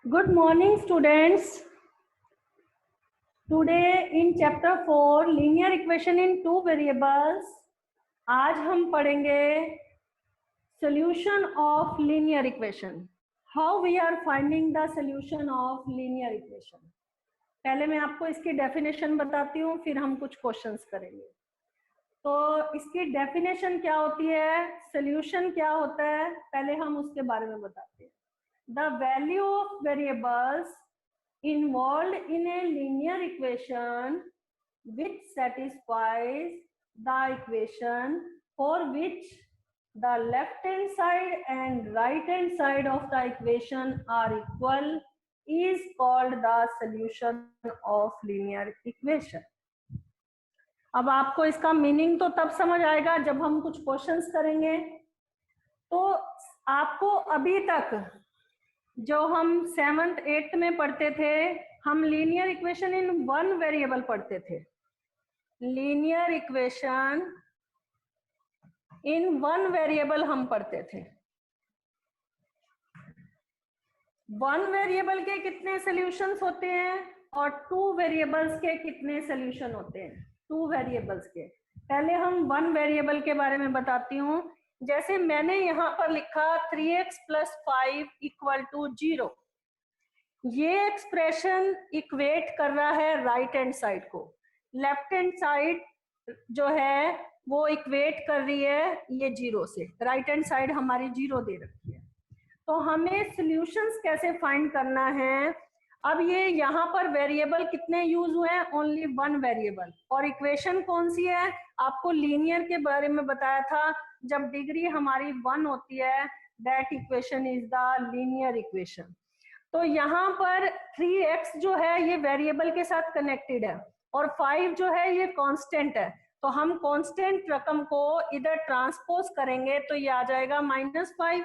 Good morning, students. Today in chapter 4, linear equation in two variables. आज हम पढ़ेंगे solution of linear equation. How we are finding the solution of linear equation. पहले मैं आपको इसकी definition बताती हूँ, फिर हम कुछ क्वेश्चंस करेंगे. तो इसकी डेफिनेशन क्या होती है, सोल्यूशन क्या होता है, पहले हम उसके बारे में बताते हैं. The value of variables involved in a linear equation which satisfies the equation for which the left hand side and right hand side of the equation are equal is called the solution of linear equation. अब आपको इसका meaning तो तब समझ आएगा जब हम कुछ क्वेश्चंस करेंगे. तो आपको अभी तक जो हम 7th 8th में पढ़ते थे, हम linear equation in one variable पढ़ते थे. Linear equation in one variable हम पढ़ते थे. वन वेरिएबल के कितने सॉल्यूशंस होते हैं और टू वेरिएबल्स के कितने सॉल्यूशन होते हैं. टू वेरिएबल्स के पहले हम वन वेरिएबल के बारे में बताती हूँ. जैसे मैंने यहाँ पर लिखा 3x + 5 = 0. ये एक्सप्रेशन इक्वेट कर रहा है राइट हैंड साइड को. लेफ्ट हैंड साइड जो है वो इक्वेट कर रही है ये 0 से. राइट हैंड साइड हमारी 0 दे रखी है. तो हमें सॉल्यूशंस कैसे फाइंड करना है. अब ये यहाँ पर वेरिएबल कितने यूज हुए हैं, ओनली वन वेरिएबल. और इक्वेशन कौन सी है, आपको लीनियर के बारे में बताया था, जब डिग्री हमारी 1 होती है that equation is the linear equation. तो यहाँ पर 3x जो है ये वेरिएबल के साथ कनेक्टेड है और 5 जो है ये कांस्टेंट है. तो हम कांस्टेंट रकम को इधर ट्रांसपोज करेंगे तो ये आ जाएगा -5.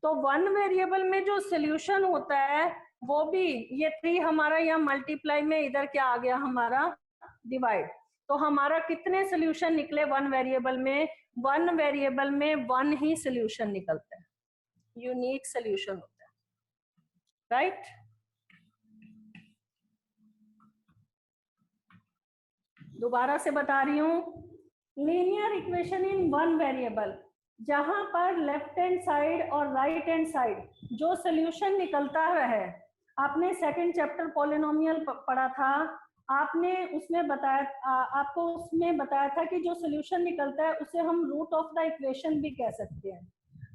तो वन वेरिएबल में जो सोल्यूशन होता है वो भी ये 3 हमारा यहाँ मल्टीप्लाई में इधर क्या आ गया हमारा डिवाइड. तो हमारा कितने सोल्यूशन निकले वन वेरिएबल में, वन वेरिएबल में वन ही सोल्यूशन निकलता है, यूनिक सोल्यूशन होता है. राइट. दोबारा से बता रही हूँ, linear equation in one variable, जहां पर लेफ्ट हैंड साइड और राइट हैंड साइड जो सोल्यूशन निकलता है. आपने सेकंड चैप्टर पॉलिनोमियल पढ़ा था, आपने उसमें बताया, आपको उसमें बताया था कि जो सोल्यूशन निकलता है उसे हम रूट ऑफ द इक्वेशन भी कह सकते हैं.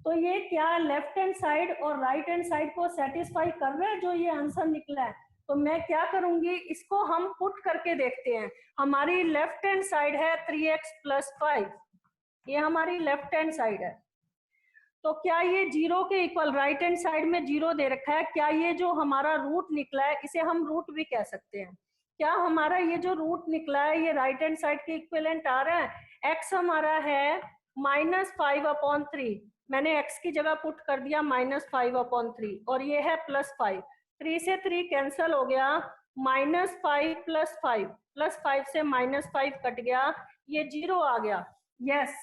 तो ये क्या लेफ्ट हैंड साइड और राइट हैंड साइड को सेटिस्फाई कर रहा है जो ये आंसर निकला है. तो मैं क्या करूंगी, इसको हम पुट करके देखते हैं. हमारी लेफ्ट हैंड साइड है 3x + 5, ये हमारी लेफ्ट हैंड साइड है. तो क्या ये 0 के इक्वल, राइट हैंड साइड में 0 दे रखा है, क्या ये जो हमारा रूट निकला है इसे हम रूट भी कह सकते हैं. क्या हमारा ये जो रूट निकला है ये राइट हैंड साइड के इक्विवेलेंट आ रहा है. x हमारा है -5/3, मैंने x की जगह पुट कर दिया -5/3 और ये है +5. 3 से 3 कैंसिल हो गया, -5 + 5 +5 से -5 कट गया, ये 0 आ गया. यस,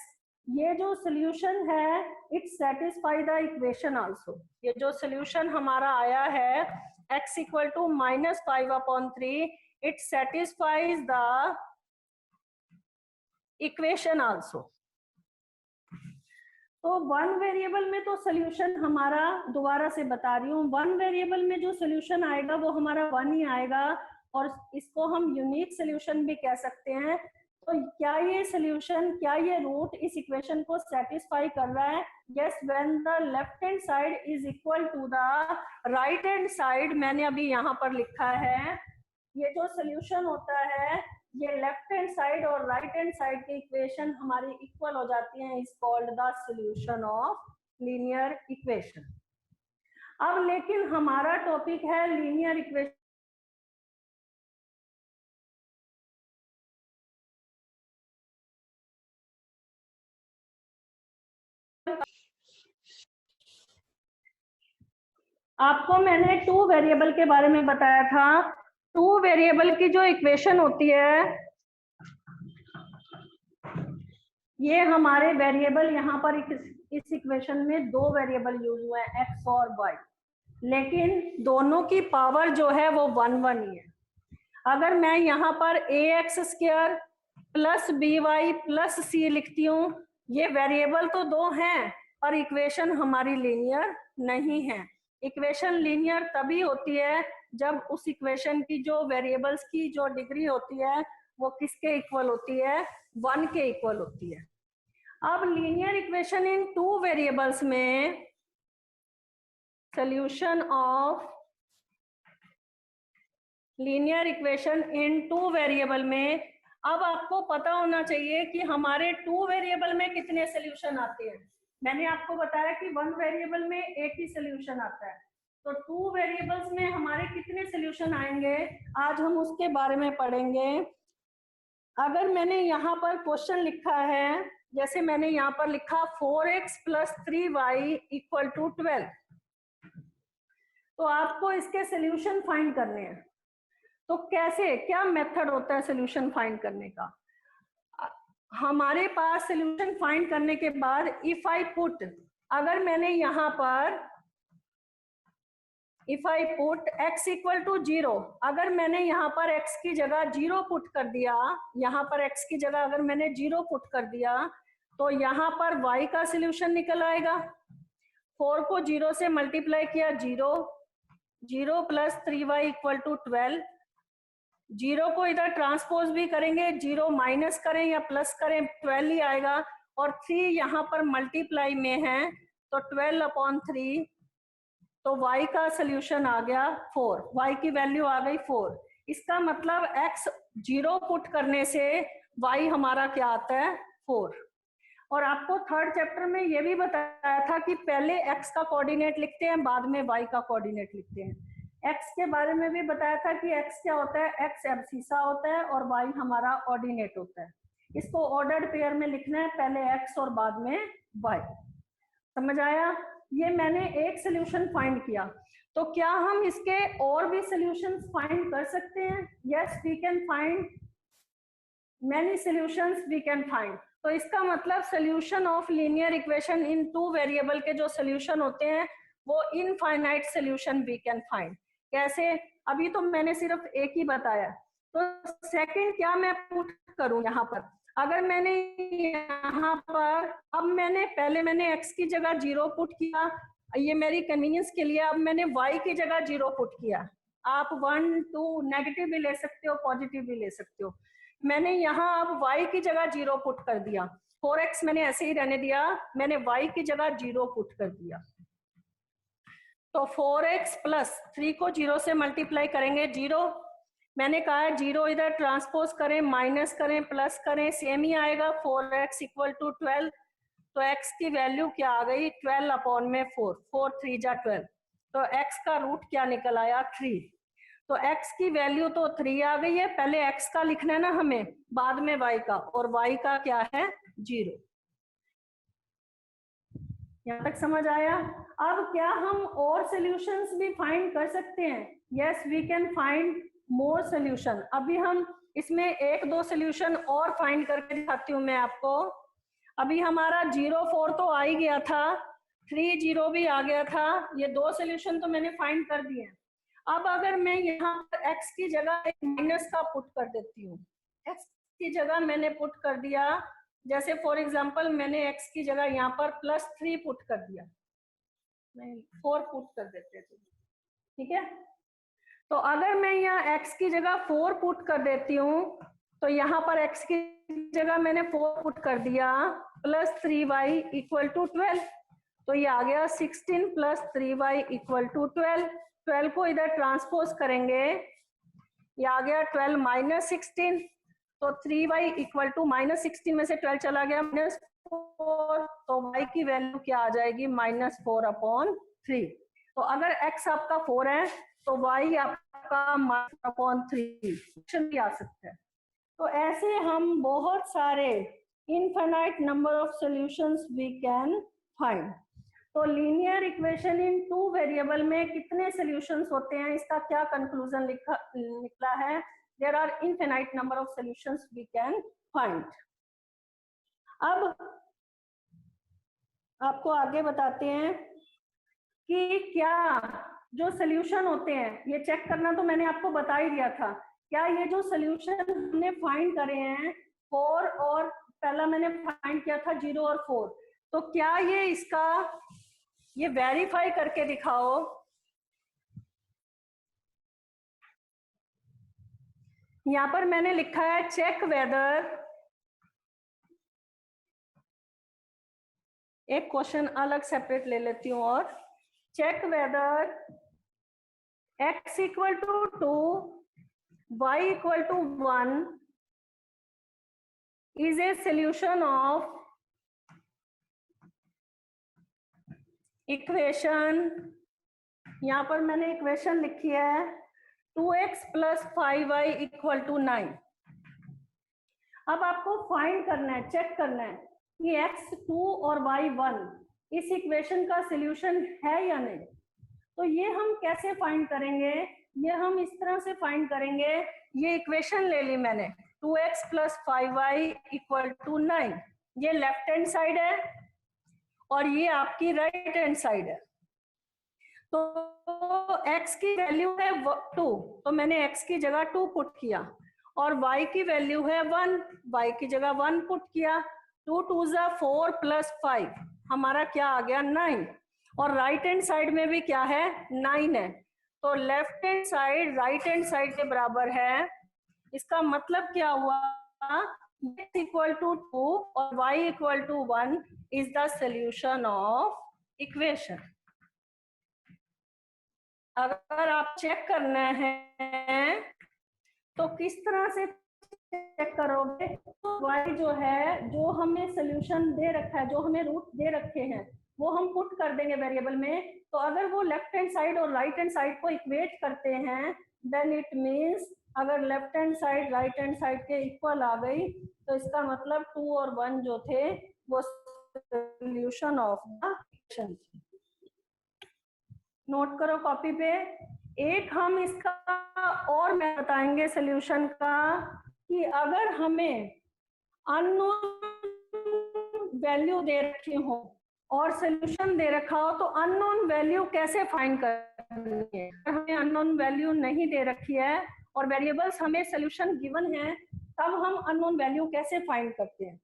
ये जो सोल्यूशन है it satisfy the equation also. ये जो सोल्यूशन हमारा आया है x = -5/3, it satisfies the equation also. तो वन वेरिएबल में तो सोल्यूशन हमारा, दोबारा से बता रही हूँ, वन वेरिएबल में जो सोल्यूशन आएगा वो हमारा 1 ही आएगा और इसको हम यूनिक सोल्यूशन भी कह सकते हैं. तो क्या ये सोल्यूशन, क्या ये रूट इस इक्वेशन को सेटिस्फाई कर रहा है. Yes, when the left hand side is equal to the right hand side. मैंने अभी यहाँ पर लिखा है ये जो सोल्यूशन होता है ये लेफ्ट हैंड साइड और राइट हैंड साइड की इक्वेशन हमारी इक्वल हो जाती है, is called the solution of linear equation. अब लेकिन हमारा टॉपिक है लीनियर इक्वेशन. आपको मैंने टू वेरिएबल के बारे में बताया था. टू वेरिएबल की जो इक्वेशन होती है, ये हमारे वेरिएबल यहाँ पर इस इक्वेशन में 2 वेरिएबल यूज हुए हैं, x और y. लेकिन दोनों की पावर जो है वो 1 ही है। अगर मैं यहाँ पर ax² plus by plus c लिखती हूँ, ये वेरिएबल तो दो हैं पर इक्वेशन हमारी लीनियर नहीं है। इक्वेशन लीनियर तभी होती है जब उस इक्वेशन की जो वेरिएबल्स की जो डिग्री होती है वो किसके इक्वल होती है, 1 के इक्वल होती है। अब लीनियर इक्वेशन इन 2 वेरिएबल्स में solution of linear equation in 2 variable में, अब आपको पता होना चाहिए कि हमारे 2 वेरिएबल में कितने सॉल्यूशन आते हैं। मैंने आपको बताया कि 1 वेरिएबल में एक ही सॉल्यूशन आता है, तो 2 वेरिएबल्स में हमारे कितने सॉल्यूशन आएंगे आज हम उसके बारे में पढ़ेंगे। अगर मैंने यहाँ पर क्वेश्चन लिखा है, जैसे मैंने यहाँ पर लिखा 4x + 3y = 12, तो आपको इसके सॉल्यूशन फाइंड करने हैं। तो कैसे, क्या मेथड होता है सॉल्यूशन फाइंड करने का? हमारे पास सॉल्यूशन फाइंड करने के बाद इफ आई पुट, अगर मैंने यहाँ पर इफ आई पुट x = 0, अगर मैंने यहाँ पर x की जगह 0 पुट कर दिया, यहाँ पर x की जगह अगर मैंने 0 पुट कर दिया तो यहाँ पर y का सॉल्यूशन निकल आएगा। 4 को 0 से मल्टीप्लाई किया 0, 0 + 3y = 12, 0 को इधर ट्रांसपोज भी करेंगे, 0 माइनस करें या प्लस करें 12 ही आएगा, और 3 यहाँ पर मल्टीप्लाई में है तो 12/3, तो y का सोल्यूशन आ गया 4, y की वैल्यू आ गई 4। इसका मतलब x 0 पुट करने से y हमारा क्या आता है 4। और आपको थर्ड चैप्टर में ये भी बताया था कि पहले x का कोऑर्डिनेट लिखते हैं बाद में y का कोऑर्डिनेट लिखते हैं। x के बारे में भी बताया था कि x क्या होता है, x एब्सिसा होता है और y हमारा ऑर्डिनेट होता है। इसको ऑर्डर्ड पेयर में लिखना है, पहले x और बाद में y। समझ आया? ये मैंने एक सोल्यूशन फाइंड किया, तो क्या हम इसके और भी सोल्यूशंस फाइंड कर सकते हैं? Yes, we can find many solutions we can find. तो इसका मतलब solution of linear equation in 2 variable के जो सोल्यूशन होते हैं वो infinite solution we can find. कैसे? अभी तो मैंने सिर्फ एक ही बताया, तो सेकंड क्या मैं पुट करूं यहाँ पर? अगर मैंने यहाँ पर, अब पहले मैंने x की जगह 0 पुट किया, ये मेरी कन्वीनियंस के लिए, अब मैंने y की जगह 0 पुट किया। आप 1, 2 नेगेटिव भी ले सकते हो, पॉजिटिव भी ले सकते हो। मैंने यहाँ अब y की जगह 0 पुट कर दिया, 4x मैंने ऐसे ही रहने दिया, मैंने y की जगह 0 पुट कर दिया, तो 4x + 3 को 0 से मल्टीप्लाई करेंगे 0, मैंने कहा 0 इधर ट्रांसपोज करें, माइनस करें, प्लस करें, सेम ही आएगा। 4x = 12, तो x की वैल्यू क्या आ गई 12/4, 4 3 जा 12, तो x का रूट क्या निकल आया 3। तो x की वैल्यू तो 3 आ गई है, पहले x का लिखना है ना हमें, बाद में y का, और y का क्या है 0। यहाँ तक समझ आया? अब क्या हम और सॉल्यूशंस भी फाइंड कर सकते हैं? Yes, we can find more solution. अभी हम इसमें 1-2 सॉल्यूशन और फाइंड करके दिखाती हूँ मैं आपको। अभी हमारा 0 4 तो आ ही गया था, 3 0 भी आ गया था, ये 2 सॉल्यूशन तो मैंने फाइंड कर दिए। अब अगर मैं यहाँ पर x की जगह एक माइनस का पुट कर देती हूँ, x की जगह मैंने पुट कर दिया, जैसे फॉर एग्जांपल मैंने x की जगह यहाँ पर +3 पुट कर दिया, नहीं 4 पुट कर देते थे, ठीक है। तो अगर मैं यहाँ x की जगह 4 पुट कर देती हूँ, तो यहाँ पर x की जगह मैंने 4 पुट कर दिया, +3y = 12, तो ये आ गया 16 + 3y = 12। 12 को इधर ट्रांसपोज करेंगे, ये आ गया 12 - 16, तो 3y = -16 में से 12 चला गया -4, तो y की वैल्यू क्या आ जाएगी -4/3। तो अगर x आपका 4 है तो y आपका -4/3 भी आ सकता है। तो ऐसे हम बहुत सारे infinite number of solutions we can find. तो लीनियर इक्वेशन इन 2 वेरिएबल में कितने सॉल्यूशंस होते हैं, इसका क्या कंक्लूजन निकला है? There are infinite number of solutions we can find. अब आपको आगे बताते हैं कि क्या जो सोल्यूशन होते हैं, ये चेक करना तो मैंने आपको बता ही दिया था। क्या ये जो सोल्यूशन हमने फाइंड करे हैं 4 और पहला मैंने फाइंड किया था 0 और 4, तो क्या ये इसका ये वेरीफाई करके दिखाओ। यहां पर मैंने लिखा है चेक वेदर, एक क्वेश्चन अलग सेपरेट ले लेती हूँ, और check whether x equal to 2 y equal to 1 is a solution of equation, यहां पर मैंने इक्वेशन लिखी है 2x plus 5y equal to 9। अब आपको फाइंड करना है, चेक करना है कि x 2 और y 1 इस इक्वेशन का सोल्यूशन है या नहीं। तो ये हम कैसे फाइंड करेंगे, ये हम इस तरह से फाइंड करेंगे। ये इक्वेशन ले ली मैंने 2x plus 5y equal to 9, ये लेफ्ट हैंड साइड है और ये आपकी राइट हैंड साइड है। तो x की वैल्यू है 2, तो मैंने x की जगह 2 पुट किया, और y की वैल्यू है 1, y की जगह 1 पुट किया। 2 2 जा 4 प्लस 5 हमारा क्या आ गया 9, और राइट हैंड साइड में भी क्या है 9 है। तो left hand side right hand side के बराबर है। इसका मतलब क्या हुआ, x इक्वल टू 2 और y equal to 1 is the solution of equation. अगर आप चेक करना है तो किस तरह से चेक करोगे, तो y जो है, जो हमें सोल्यूशन दे रखा है, जो हमें रूट दे रखे हैं, वो हम पुट कर देंगे वेरिएबल में। तो अगर वो लेफ्ट हैंड साइड और राइट हैंड साइड को इक्वेट करते हैं, देन इट मीन्स अगर left hand side right hand side के इक्वल आ गई, तो इसका मतलब 2 और 1 जो थे वो solution of the equation. Note करो कॉपी पे। एक हम इसका और मैं बताएंगे सोल्यूशन का, कि अगर हमें अननोन वैल्यू दे रखी हो और सोल्यूशन दे रखा हो, तो अननोन वैल्यू कैसे फाइंड करनी है। हमें अननोन वैल्यू नहीं दे रखी है और वेरिएबल्स हमें सोल्यूशन गिवन है, तब हम अननोन वैल्यू कैसे फाइंड करते हैं।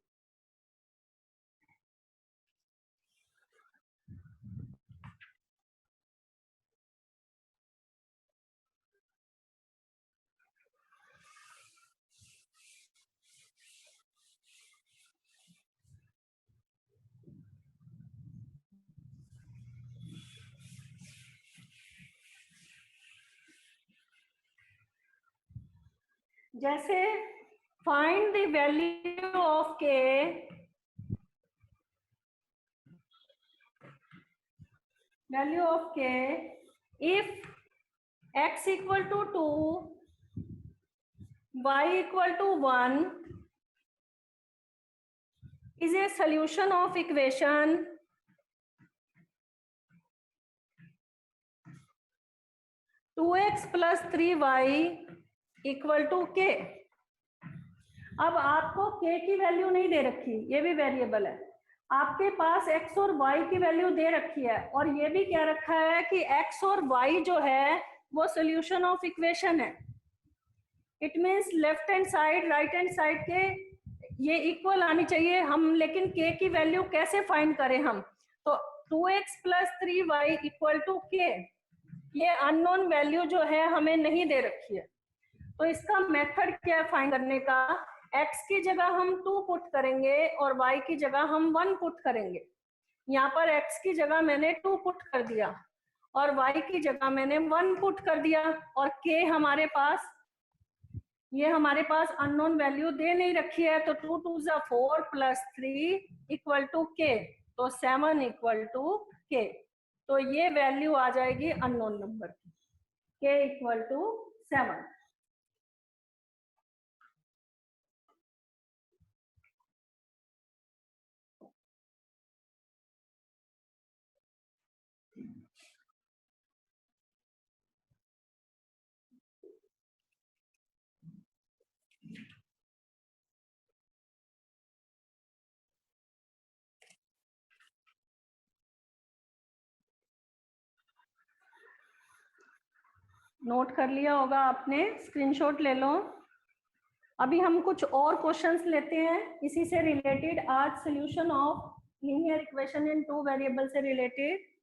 जैसे फाइंड द वैल्यू ऑफ के, value of k if x equal to 2 y equal to 1 is a solution of equation 2x plus 3y equal to k। अब आपको k की वैल्यू नहीं दे रखी, ये भी वेरिएबल है। आपके पास x और y की वैल्यू दे रखी है, और ये भी क्या रखा है कि x और y जो है वो सोल्यूशन ऑफ इक्वेशन है। It means left hand side right hand side के ये इक्वल आनी चाहिए हम, लेकिन k की वैल्यू कैसे फाइंड करें हम, तो 2x plus 3y equal to k, ये अननोन वैल्यू जो है हमें नहीं दे रखी है। तो इसका मेथड क्या है फाइंड करने का, x की जगह हम 2 पुट करेंगे और y की जगह हम 1 पुट करेंगे। यहाँ पर x की जगह मैंने 2 पुट कर दिया और y की जगह मैंने 1 पुट कर दिया, और k हमारे पास, ये हमारे पास अननोन वैल्यू दे नहीं रखी है, तो 2 2 जा 4 प्लस 3 इक्वल टू k, तो 7 इक्वल टू k। तो ये वैल्यू आ जाएगी अननोन नंबर की, k इक्वल टू 7। नोट कर लिया होगा आपने, स्क्रीनशॉट ले लो। अभी हम कुछ और क्वेश्चंस लेते हैं इसी से रिलेटेड, आज solution of linear equation in 2 variable से related.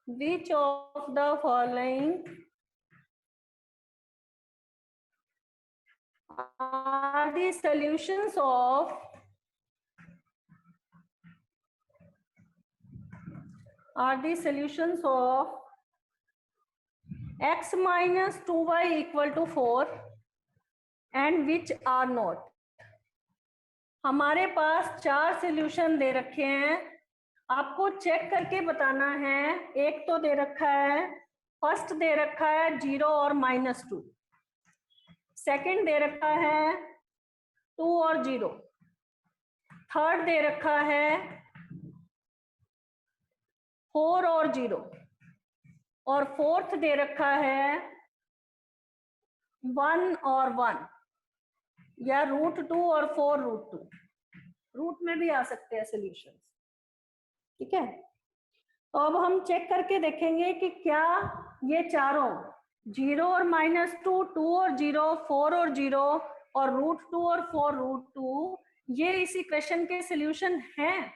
Which of the following are the solutions of x minus 2y equal to 4 and which are not? हमारे पास 4 सॉल्यूशन दे रखे हैं, आपको चेक करके बताना है। एक तो दे रखा है, फर्स्ट दे रखा है 0 और -2, सेकंड दे रखा है 2 और 0, थर्ड दे रखा है 4 और 0, और फोर्थ दे रखा है 1 और 1, या √2 और 4√2, रूट में भी आ सकते हैं सॉल्यूशंस। ठीक है, तो अब हम चेक करके देखेंगे कि क्या ये चारों 0 और -2, 2 और 0, 4 और 0 और √2 और 4√2 ये इस इक्वेशन के सॉल्यूशन हैं।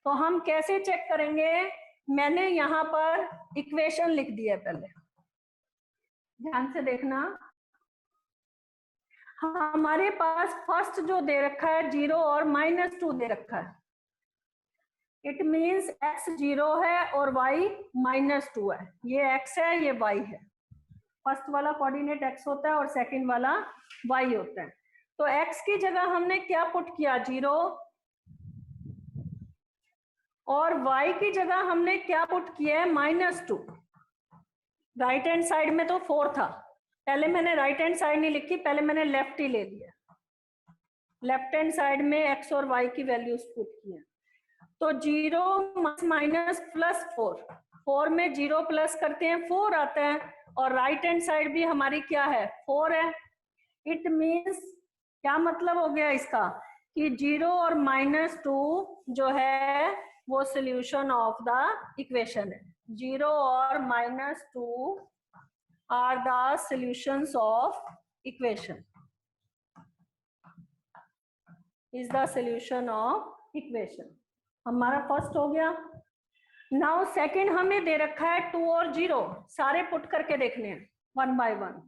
तो हम कैसे चेक करेंगे? मैंने यहाँ पर इक्वेशन लिख दिया, पहले ध्यान से देखना। हमारे पास फर्स्ट जो दे रखा है 0 और -2 दे रखा है, इट मीन्स x 0 है और y -2 है। ये x है, ये y है। फर्स्ट वाला कोऑर्डिनेट x होता है और सेकंड वाला y होता है। तो x की जगह हमने क्या पुट किया? 0, और y की जगह हमने क्या पुट किया है? -2। राइट हैंड साइड में तो 4 था, पहले मैंने राइट हैंड साइड नहीं लिखी, पहले मैंने लेफ्ट ही ले लिया। लेफ्ट हैंड साइड में x और y की वैल्यूज पुट किया। तो 0 प्लस 4 में 0 प्लस करते हैं 4 आता है, और राइट हैंड साइड भी हमारी क्या है? 4 है। इट मीन्स क्या मतलब हो गया इसका कि 0 और -2 जो है वो सॉल्यूशन ऑफ द इक्वेशन है। 0 और -2 are the solutions of equation, is the solution of equation. हमारा फर्स्ट हो गया। नाउ सेकंड हमें दे रखा है 2 और 0, सारे पुट करके देखने हैं 1 बाय 1।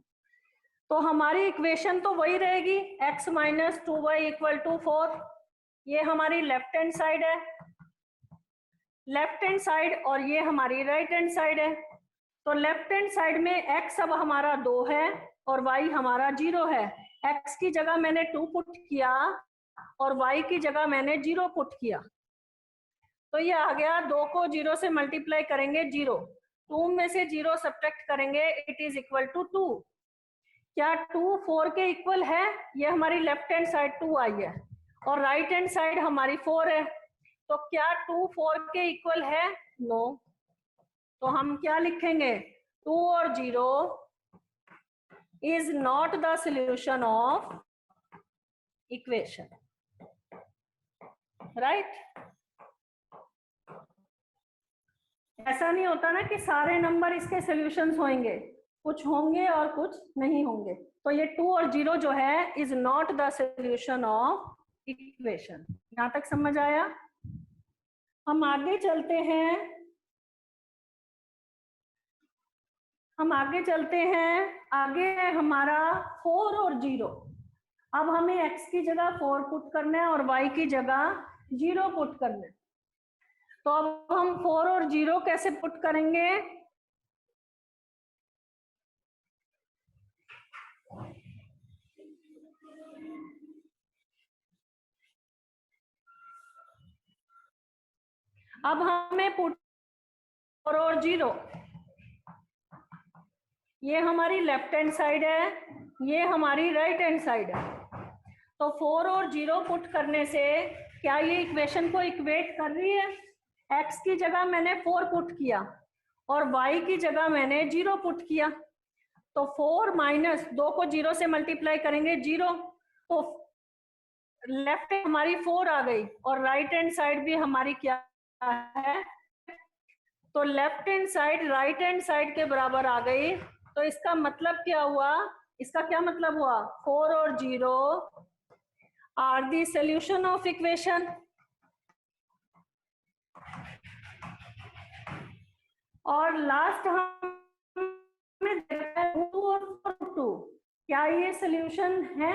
तो हमारी इक्वेशन तो वही रहेगी, x - 2y = 4। ये हमारी लेफ्ट हैंड साइड है, लेफ्ट हैंड साइड, और ये हमारी राइट हैंड साइड है। तो लेफ्ट हैंड साइड में x अब हमारा 2 है और y हमारा 0 है। x की जगह मैंने 2 पुट किया और y की जगह मैंने 0 पुट किया, तो ये आ गया। 2 को 0 से मल्टीप्लाई करेंगे 0, 2 में से 0 सब्ट्रैक्ट करेंगे, इट इज इक्वल टू 2। क्या 2 4 के इक्वल है? ये हमारी लेफ्ट हैंड साइड 2 आई है और राइट हैंड साइड हमारी 4 है। तो क्या 2 4 के इक्वल है? नो। तो हम क्या लिखेंगे? 2 और 0 is not the solution of equation, right. ऐसा नहीं होता ना कि सारे नंबर इसके सॉल्यूशंस होंगे, कुछ होंगे और कुछ नहीं होंगे। तो ये 2 और 0 जो है is not the solution of equation. यहां तक समझ आया? हम आगे चलते हैं, आगे है हमारा 4 और 0। अब हमें x की जगह 4 पुट करना है और y की जगह 0 पुट करना है। तो अब हम 4 और 0 कैसे पुट करेंगे? अब हमें पुट और 0, ये हमारी लेफ्ट हैंड साइड है, ये हमारी राइट हैंड साइड है। तो 4 और 0 पुट करने से क्या ये इक्वेशन को इक्वेट कर रही है? x की जगह मैंने 4 पुट किया और y की जगह मैंने 0 पुट किया, तो 4 माइनस 2 को 0 से मल्टीप्लाई करेंगे 0, तो लेफ्ट हमारी 4 आ गई और राइट हैंड साइड भी हमारी क्या है, तो left hand side right hand side के बराबर आ गई। तो इसका मतलब क्या हुआ? इसका क्या मतलब हुआ? 4 और 0 are the solution of equation. और लास्ट हमें देखा है 2 और 2, क्या ये सॉल्यूशन है?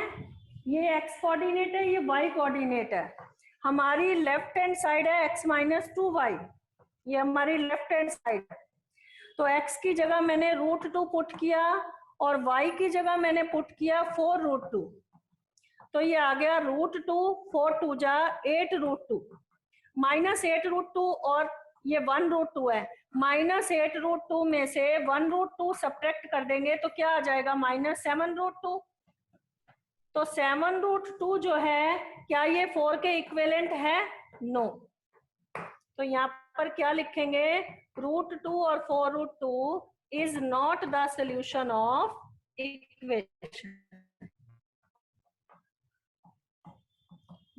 ये x कोऑर्डिनेट है, ये y कोऑर्डिनेट है। हमारी लेफ्ट हैंड साइड है x माइनस 2y, ये हमारी लेफ्ट हैंड साइड है। तो x की जगह मैंने √2 पुट किया और y की जगह मैंने पुट किया 4√2, तो ये आ गया √2, 4 2 जा 8√2, माइनस 8√2 और ये 1√2 है, माइनस 8√2 में से 1√2 सब्ट्रैक्ट कर देंगे तो क्या आ जाएगा? माइनस 7√2। तो 7√2 जो है क्या ये 4 के इक्विवेलेंट है? नो। तो यहाँ पर क्या लिखेंगे? √2 और 4√2 is not the solution of equation.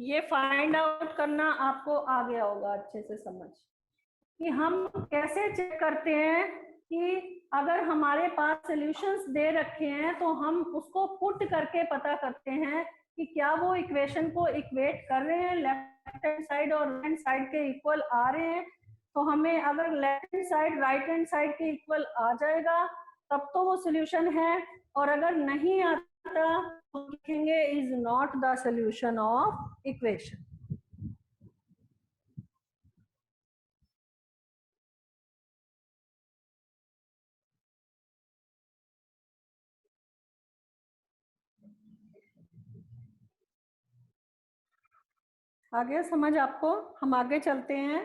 ये फाइंड आउट करना आपको आ गया होगा अच्छे से समझ कि हम कैसे चेक करते हैं कि अगर हमारे पास सॉल्यूशंस दे रखे हैं तो हम उसको पुट करके पता करते हैं कि क्या वो इक्वेशन को इक्वेट कर रहे हैं, लेफ्ट हैंड साइड और राइट हैंड साइड के इक्वल आ रहे हैं। तो हमें अगर left hand side right hand side के इक्वल आ जाएगा तब तो वो सॉल्यूशन है, और अगर नहीं आता तो लिखेंगे is not the solution of equation. आ गया समझ आपको? हम आगे चलते हैं।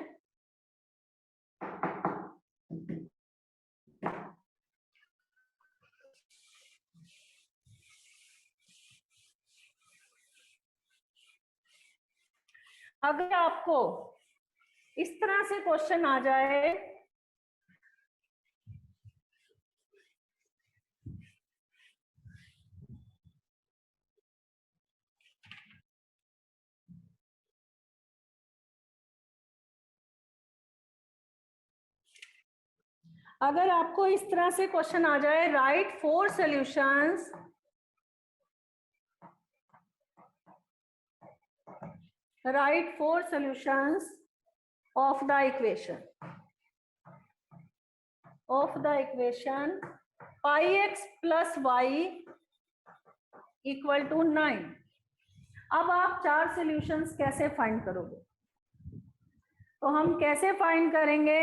अगर आपको इस तरह से क्वेश्चन आ जाए, अगर आपको इस तरह से क्वेश्चन आ जाए, right 4 solutions of the equation pi x plus y equal to 9। अब आप 4 सॉल्यूशंस कैसे फाइंड करोगे? तो हम कैसे फाइंड करेंगे?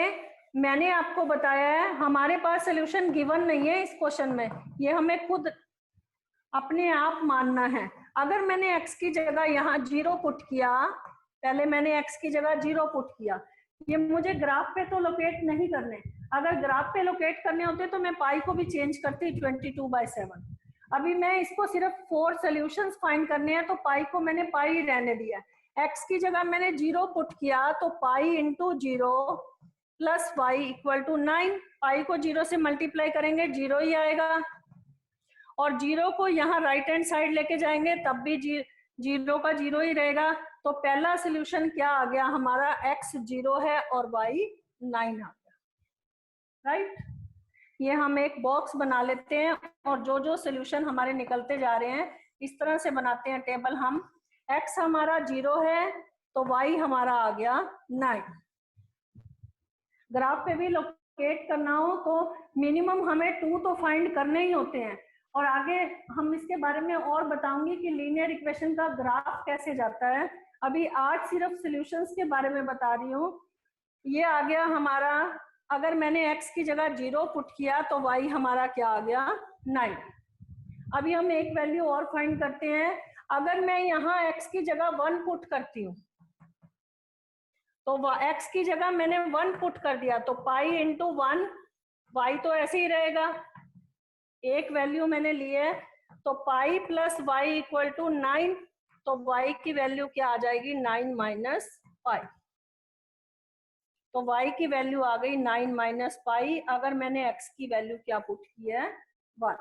मैंने आपको बताया है हमारे पास सॉल्यूशन गिवन नहीं है इस क्वेश्चन में, ये हमें खुद अपने आप मानना है। अगर मैंने x की जगह यहाँ 0 पुट किया, पहले मैंने x की जगह 0 पुट किया, ये मुझे ग्राफ पे तो लोकेट नहीं करने, अगर ग्राफ पे लोकेट करने होते तो मैं पाई को भी चेंज करती 22/7। अभी मैं इसको सिर्फ 4 सॉल्यूशंस फाइंड करने हैं तो पाई को मैंने पाई रहने दिया। x की जगह मैंने 0 पुट किया तो pi into 0 plus y equal to 9, pi को 0 से मल्टीप्लाई करेंगे 0 ही आएगा, और 0 को यहाँ राइट हैंड साइड लेके जाएंगे तब भी 0 का 0 ही रहेगा। तो पहला सॉल्यूशन क्या आ गया हमारा? x 0 है और y 9 आ गया, राइट। ये हम एक बॉक्स बना लेते हैं और जो जो सॉल्यूशन हमारे निकलते जा रहे हैं इस तरह से बनाते हैं टेबल हम। x हमारा 0 है तो y हमारा आ गया 9। ग्राफ पे भी लोकेट करना हो तो मिनिमम हमें 2 तो फाइंड करने ही होते हैं, और आगे हम इसके बारे में और बताऊंगी कि लीनियर इक्वेशन का ग्राफ कैसे जाता है। अभी आज सिर्फ सॉल्यूशंस के बारे में बता रही हूँ। ये आ गया हमारा, अगर मैंने x की जगह 0 पुट किया तो y हमारा क्या आ गया? 9। अभी हम एक वैल्यू और फाइंड करते हैं। अगर मैं यहाँ x की जगह 1 पुट करती हूँ तो x की जगह मैंने 1 पुट कर दिया, तो पाई इंटू 1, y तो ऐसे ही रहेगा, एक वैल्यू मैंने ली है, तो pi plus y equal to 9, तो y की वैल्यू क्या आ जाएगी 9 माइनस पाई, तो y की वैल्यू आ गई 9 माइनस पाई। अगर मैंने x की वैल्यू क्या पुट की है 1,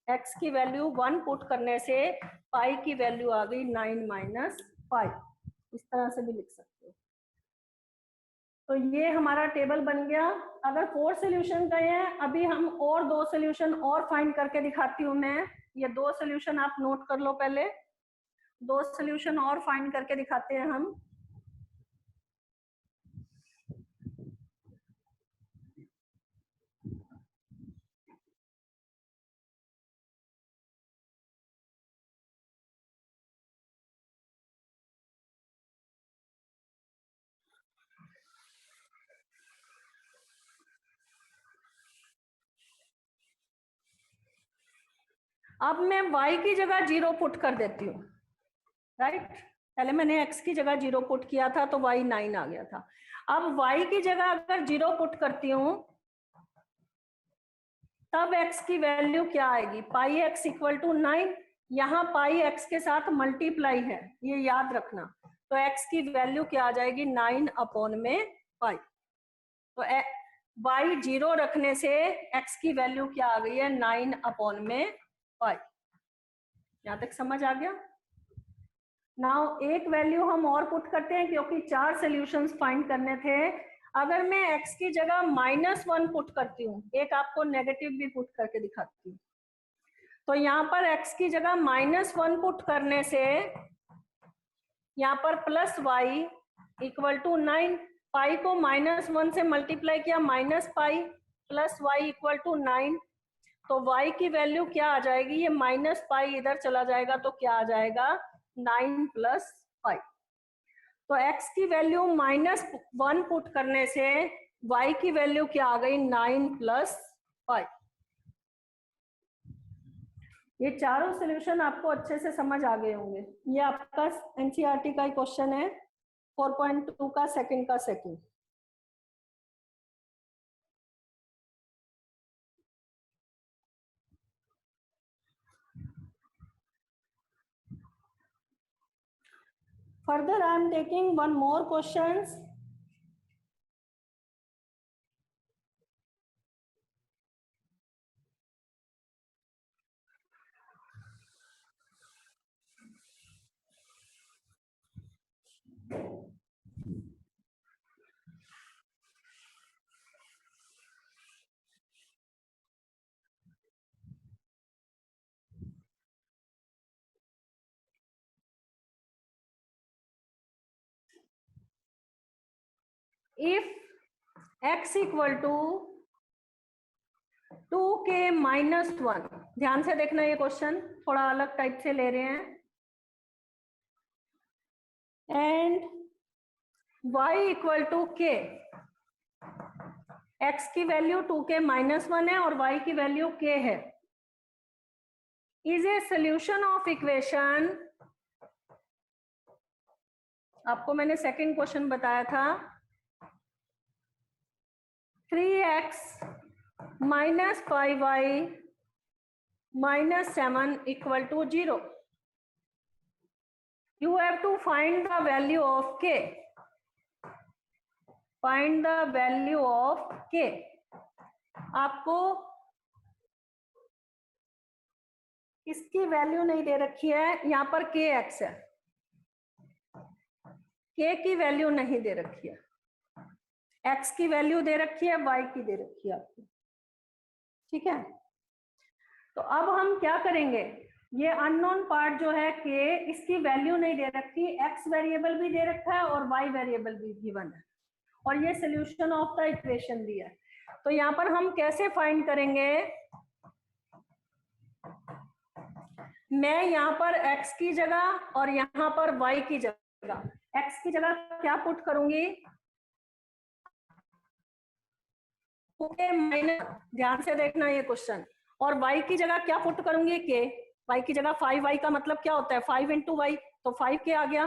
x की वैल्यू 1 पुट करने से पाई की वैल्यू आ गई 9 माइनस पाई, इस तरह से भी लिख सकते हो। तो ये हमारा टेबल बन गया। अगर 4 सोल्यूशन गए हैं, अभी हम और 2 सोल्यूशन और फाइंड करके दिखाती हूँ मैं। ये 2 सोल्यूशन आप नोट कर लो, पहले 2 सोल्यूशन और फाइंड करके दिखाते हैं हम। अब मैं y की जगह 0 पुट कर देती हूँ, राइट। पहले मैंने x की जगह 0 पुट किया था तो y 9 आ गया था। अब y की जगह अगर 0 पुट करती हूँ तब x की वैल्यू क्या आएगी, पाई x इक्वल टू 9। यहाँ पाई x के साथ मल्टीप्लाई है, ये याद रखना, तो x की वैल्यू क्या आ जाएगी 9 अपॉन में पाई। तो y 0 रखने से x की वैल्यू क्या आ गई है 9 अपॉन में पाई। यहाँ तक समझ आ गया। नाउ एक वैल्यू हम और पुट करते हैं, क्योंकि 4 सॉल्यूशंस फाइंड करने थे। अगर मैं x की जगह -1 पुट करती हूँ, एक आपको नेगेटिव भी पुट करके दिखाती हूँ, तो यहाँ पर x की जगह -1 पुट करने से यहाँ पर plus y equal to 9, pi को -1 से मल्टीप्लाई किया minus pi, plus y equal to 9, तो y की वैल्यू क्या आ जाएगी, ये माइनस पाई इधर चला जाएगा तो क्या आ जाएगा 9 प्लस पाई। तो x की वैल्यू -1 पुट करने से y की वैल्यू क्या आ गई 9 प्लस पाई। ये चारों सॉल्यूशन आपको अच्छे से समझ आ गए होंगे। ये आपका एनसीईआरटी का ही क्वेश्चन है, 4.2 का सेकंड का second. Further, I am taking one more questions. If x equal to 2k -1, ध्यान से देखना, ये क्वेश्चन थोड़ा अलग टाइप से ले रहे हैं, and y equal to k, x की वैल्यू 2k -1 है और y की वैल्यू k है, is a solution of equation. आपको मैंने सेकंड क्वेश्चन बताया था, 3x minus 5y minus 7 equal to 0. You have to find the value of k. Find the value of k. आपको इसकी वैल्यू नहीं दे रखी है, यहाँ पर kx है, k की वैल्यू नहीं दे रखी है, x की वैल्यू दे रखी है, y की दे रखी है आपको, ठीक है। तो अब हम क्या करेंगे, ये अननोन पार्ट जो है k, इसकी वैल्यू नहीं दे रखी, x वेरिएबल भी दे रखा है और y वेरिएबल भी गिवन है, और ये सोल्यूशन ऑफ द इक्वेशन दिया है। तो यहाँ पर हम कैसे फाइंड करेंगे, मैं यहाँ पर x की जगह और यहाँ पर y की जगह, x की जगह क्या पुट करूंगी, ध्यान से देखना ये क्वेश्चन, और y की जगह क्या पुट करूंगी k, y की जगह 5y का मतलब क्या होता है 5 इंटू वाई, तो 5k आ गया,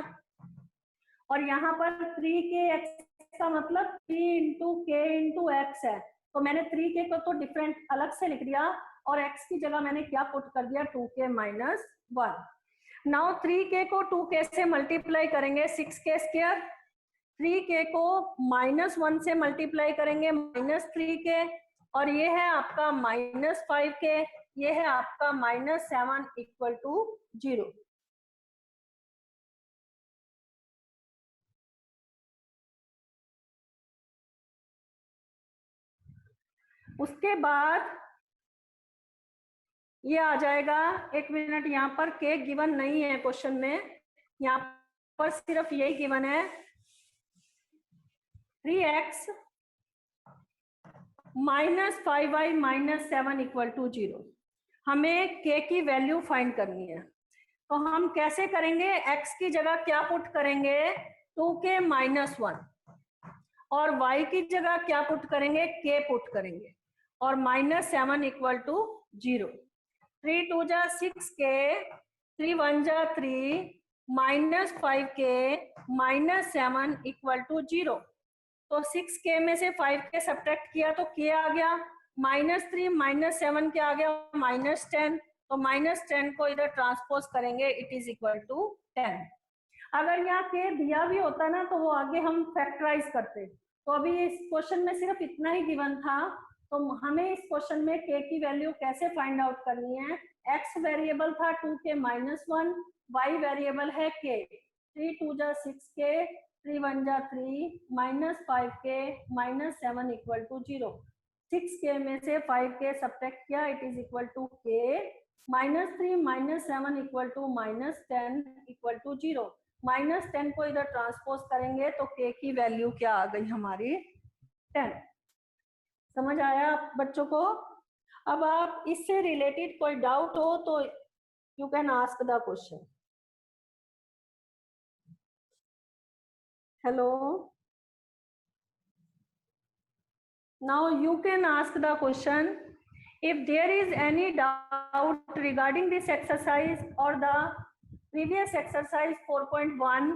और यहाँ पर 3k(x) का मतलब 3 इंटू के इंटू एक्स है, तो मैंने 3k को तो डिफरेंट अलग से लिख दिया और x की जगह मैंने क्या पुट कर दिया 2k माइनस 1। नाउ 3k को 2k से मल्टीप्लाई करेंगे 6k स्क्वायर, 3k को -1 से मल्टीप्लाई करेंगे -3k, और ये है आपका -5k, ये है आपका -7 इक्वल टू 0। उसके बाद ये आ जाएगा, एक मिनट, यहाँ पर k गिवन नहीं है क्वेश्चन में, यहाँ पर सिर्फ यही गिवन है 3x minus 5y minus 7 equal to 0। हमें k की वैल्यू फाइंड करनी है, तो हम कैसे करेंगे, x की जगह क्या पुट करेंगे 2k माइनस 1, और y की जगह क्या पुट करेंगे k पुट करेंगे, और -7 इक्वल टू 0। 3 2 जा 6k, 3 1 जा 3, -5k -7 इक्वल टू 0। तो 6k में से 5k सब्ट्रैक्ट किया तो k आ गया, -3 -7 क्या आ गया -10, तो -10 को इधर ट्रांसपोज करेंगे, इट इज इक्वल टू 10। अगर यहाँ k दिया भी होता ना तो वो आगे हम फैक्टराइज करते, तो अभी इस क्वेश्चन में सिर्फ इतना ही गिवन था, तो हमें इस क्वेश्चन में k की वैल्यू कैसे फाइंड आउट करनी है। x वेरिएबल था 2k माइनस 1, y वेरिएबल है k, 3 2 जा 6k, 3 1 जा 3, -5k -7 इक्वल टू 0। 6k में से 5k सब्ट्रैक्ट किया, it is equal to k, -3 -7 equal to -10 equal to 0। -10 को इधर ट्रांसपोज करेंगे तो k की वैल्यू क्या आ गई हमारी 10। समझ आया आप बच्चों को। अब आप इससे रिलेटेड कोई डाउट हो तो you can ask the question. Hello, now you can ask the question if there is any doubt regarding this exercise or the previous exercise 4.1